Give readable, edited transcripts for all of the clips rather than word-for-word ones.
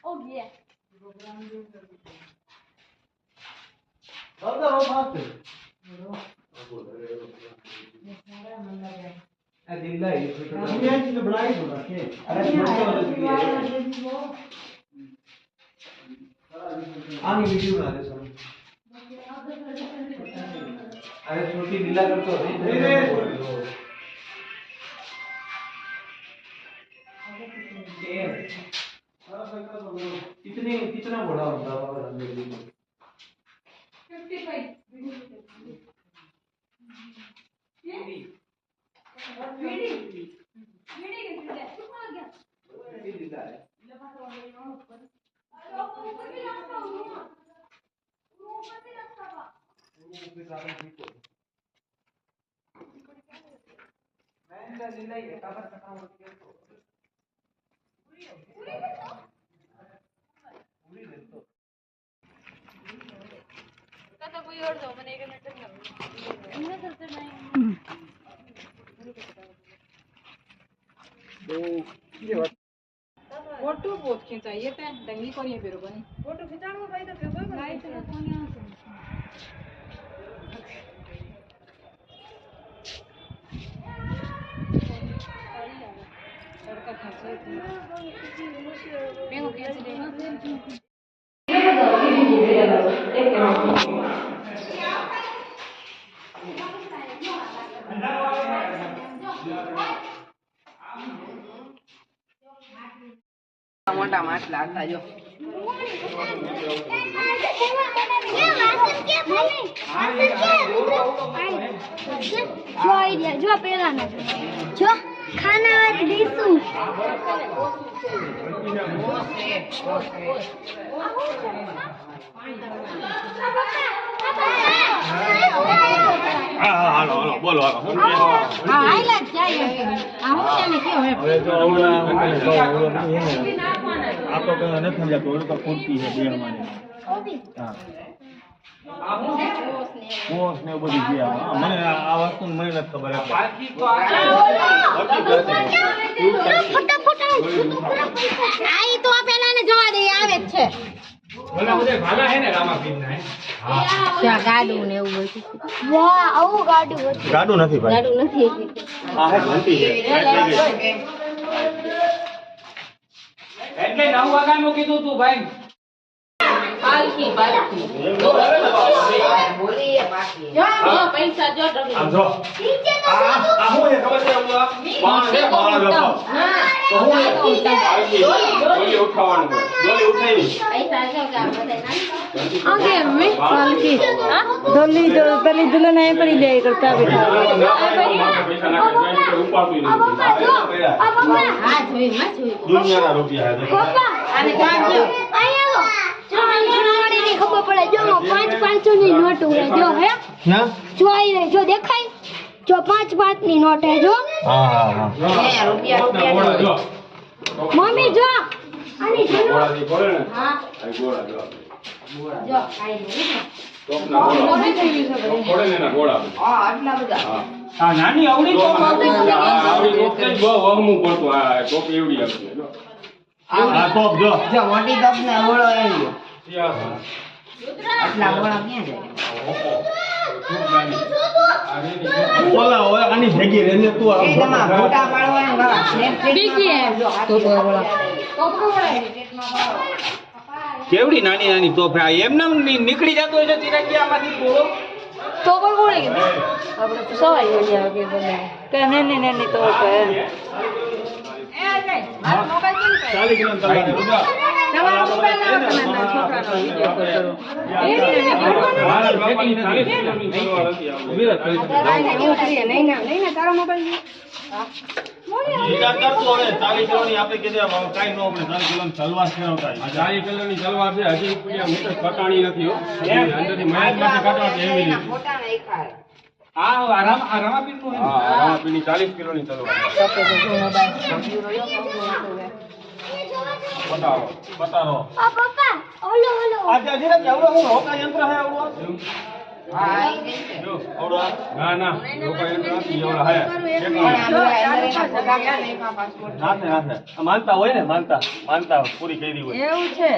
Oh yeah. अरे छोटी लीला करतो कितना बड़ा होता है 55 फोटो बहुत खिंचाइए थे दंगी को नहीं फिर बनी फोटो खिंचानो भाई तो फिर कोई नहीं चलो कौन यहां से लड़का खींचे मैं को खींच देगा મોટા માટલા હતા જો જો પેલા ને જો ખાના વાળી દીસું હાલો બોલો આઈલા જાય આવું છે ને કેવો હે હવે જો આ તો કઈ નથી સમજાતો ઓલું તો પૂરતી છે બે અમારે હા કોસ ને બધું છે મને આ વસ્તુ મને નથી ખબર આઈ તો પેલા ને જોવા દે આવે જ છે ઓલા બધે ભાલા હે ને રામાપીર ના હા ગાડું ને એવું બધું વાહ આવું ગાડું હતું ગાડું નથી ભાઈ ગાડું નથી આ હે ઘંટી છે એટલે 9 વાગ્યાનું કીધું તું ભાઈ પાલકી બોલીએ બાકી જો પૈસા જો આમ જો આ હું એ ખબર છે ઓલા પાણ છે પાણ લખો તો હું ડોલી ઉઠાવવાનું ડોલી ઉઠાવી પૈસા જો કે આ બધા ના आगे में पालकी डोली जो पहले दुल्हन है पर ले करता बैठा પૈસા નાખે ઉપાડતું આ પપ્પા હા જોઈ માં જોઈ દુનિયાના રૂપિયા છે પપ્પા આને કાઢજો આયો જો જોડી ની ખબર પડે જો 5-5 ની નોટ ઉડે જો હે ના જોઈ રે જો દેખાય જો 5-5 ની નોટ હે જો હા હા હા એ રૂપિયા જો મમ્મી જો આની ગોળાથી પડે ને હા આ ગોળા જો જો આઈ ગયું ટોપના ગોળા પડે ને એના ગોળા હા આટલા બધા હા આ નાની આવડી ટોપ આવતી આવડી ટોપ જ બહુ વહમું પડતું આ ટોપ એવડી આવતી જો આ ટોપ જો જો મોટી કપ ને ઓળો એવી હા આટલા ઓળા ક્યાં જાય ઓલા ઓય આની ભેગી રેને તું એ તમાર મોટા પાડવાનું બાબા બીજી હે તો બોલા કેવડી નાની નાની ટોપ આ એમને નીકળી જતો હોય છે તિરંગિયામાંથી થોડો तो कोई बोलेगी अब तो सवाई हो जाओगे बोले कहने नहीं तो पे ચાલી કિલો તલાડી તમારો મોબાઈલ ના તમારા છોકરાનો વિડિયો કરો એ નહીં તારો મોબાઈલ વિચાર કરતો હવે 40 કિલોની આપણે કીધું કાંઈ ન આપણે 40 કિલોની તલવાર ફેરવતા આ 40 કિલોની તલવાર છે, હજી પૂરી મીટર કટાણી નથી હો. અંદરથી મહેનત માટે કટાવશે એવી રીતે. ફોટા નાખ્યા. હા, રામાપીરની 40 કિલોની તલવાર છે. બતાવો. બતાવો આ પપ્પા ઓલો ઓલો આજે ધીરજ આવડો હું હોકા યંત્ર હે આવડો હા, આવી ગઈ છે. જો આવડો ના ના લોકો એમ નથી એવડા હે. પણ અંદર એના ફોટા ક્યાં નાખ્યા પાસપોર્ટ? નાથે આ માનતા હોય ને માનતા પૂરી કરી હોય એવું છે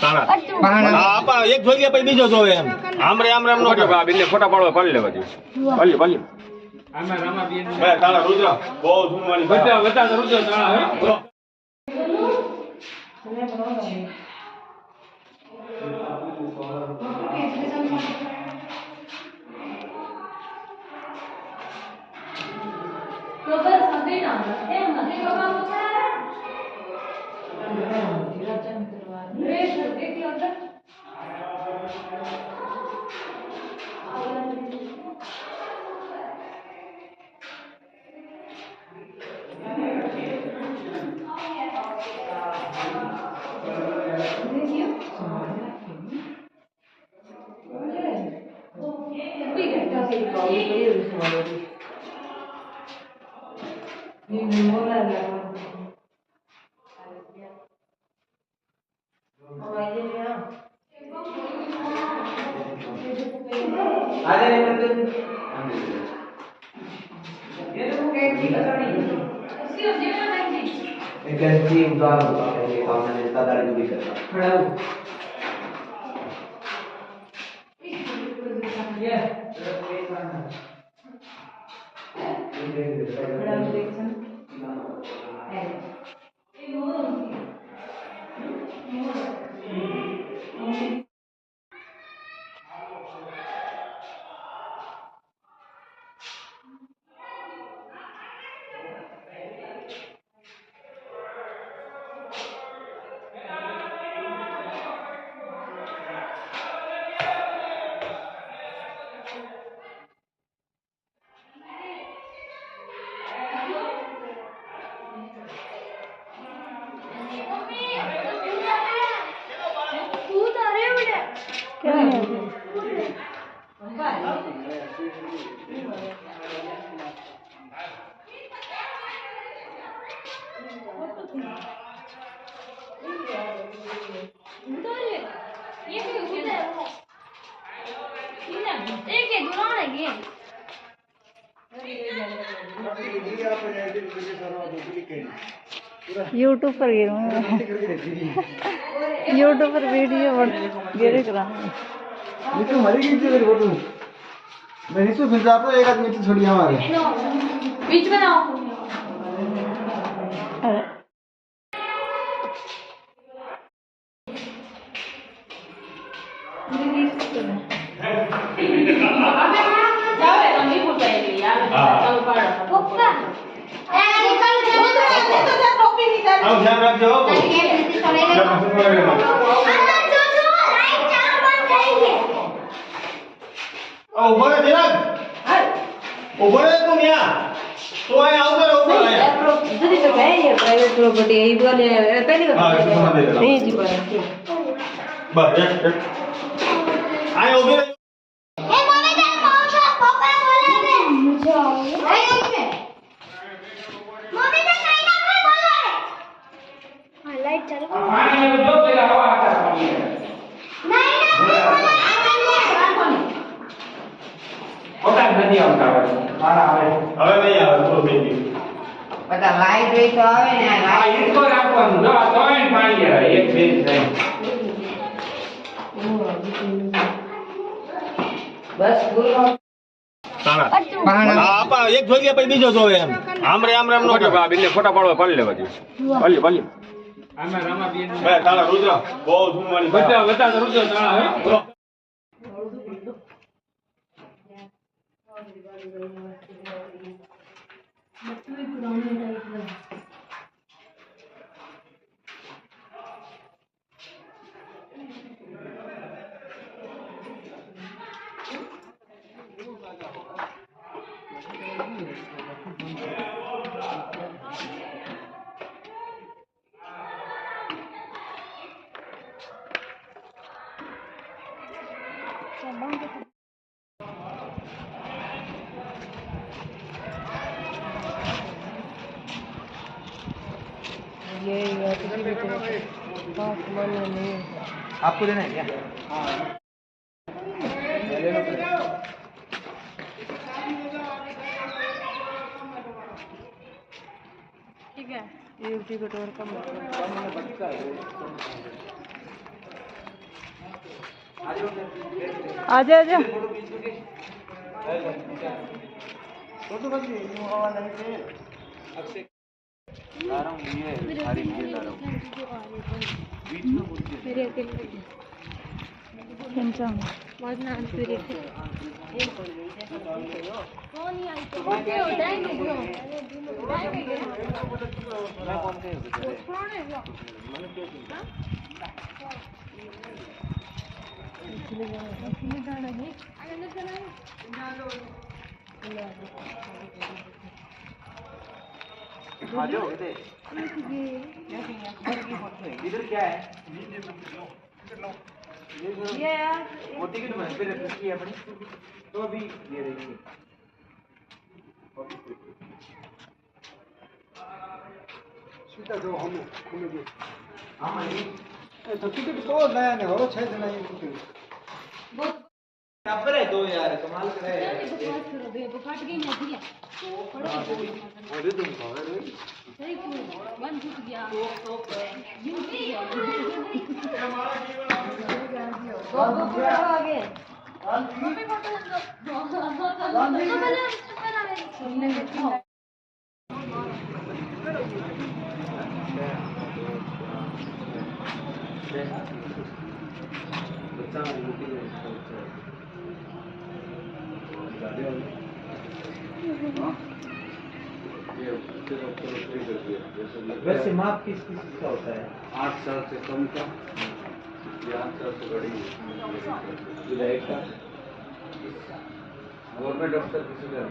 તાણા પાણા. હા આપા એક જોઈ લે પછી બીજો જોવે એમ આમરે નો ફોટા બેનને ફોટા પાડવા પાડી લેવા દે. ભલે આમાં રામાપીર બે તાણા રુદ્ર બહુ જૂનવાણી બધા રુદ્ર તાળા હે. यूट्यूब पर यूट्यूब पर वीडियो गिरे करा नीतू मरी गई थी मेरी फोटो मैं नीतू फिर जाता एक आदमी नीतू छोड़ी हमारे बीच में ना આમ ધ્યાન રાખજો ઉભો રે ધીરજ ઉભો રે તું ન્યા તું અહીં આવતો રહે ઉભો રહે જલ્દી તો ગઈ है प्राइवेट प्रॉपर्टी ये बोले पहली હા बार એ તો દે नहीं जी पर બસ એક અહીં ઉભી રહે એ મમ્મી તારે પપ્પા બોલાવે મુજો આઈ ગઈ મમ્મી તો કઈ ના કોઈ બોલાવે હા લાઈટ ચાલુ કર પાણી જો પેલા હવા આતા નહીં ના બોલાવે ફોટા નથી આવતા મારા આવે હવે નહીં આવે થોડું થઈ ગયું બધા લાઈટ હોય તો આવે ને આ આ લાઈટ ઈટકો રાખવાનું જો આ તોય પાણી આવે એક બે ત્રણ બસ પૂરો તાણા પાણા. હા આપા એક જોઈ લે પછી બીજો જોવે એમ આમરે નો ફોટા બેનને ફોટા પાડવા પાડી લેવા દે. ભલે આમાં રામાપીર બે તાણા રુદ્ર બહુ જૂનવાણી બધા રુદ્ર તાળા હે. आपको देना है क्या? हाँ ले लो फिर। ठीक है एक टिकट और कम आजा आजा फोटो बस ये वाला है अक्षय ला रहा हूँ ये सारी वीडियो ला रहा हूँ बीच में बोल के मेरे अकेले पंचांग बहुत नाम तेरे कौन ही आई तो बोलते हो डांगे ब्रो डांगे मैं कौन से हो कौन है वो मैंने क्या किया इसमें गाना है आनंद चला आ जाओ इधर इधर क्या है ये यार वो टिकट में फिर रखी है अपनी तो अभी ये रही सीधा जो हम खुलेंगे हाँ ये तो टिकट को नया नहीं हो 6 दिन ये टिकट बहुत नंबर है दो यार कमाल कर रहे हैं बकवास करो बे वो फट गई नहीं दिया अरे तुम खाओ सही क्यों बंद टूट गया आगे वैसे माप किस किस का होता है 8 साल से कम का या 8 साल से बड़ी विधायक का गवर्नमेंट अफसर किसी का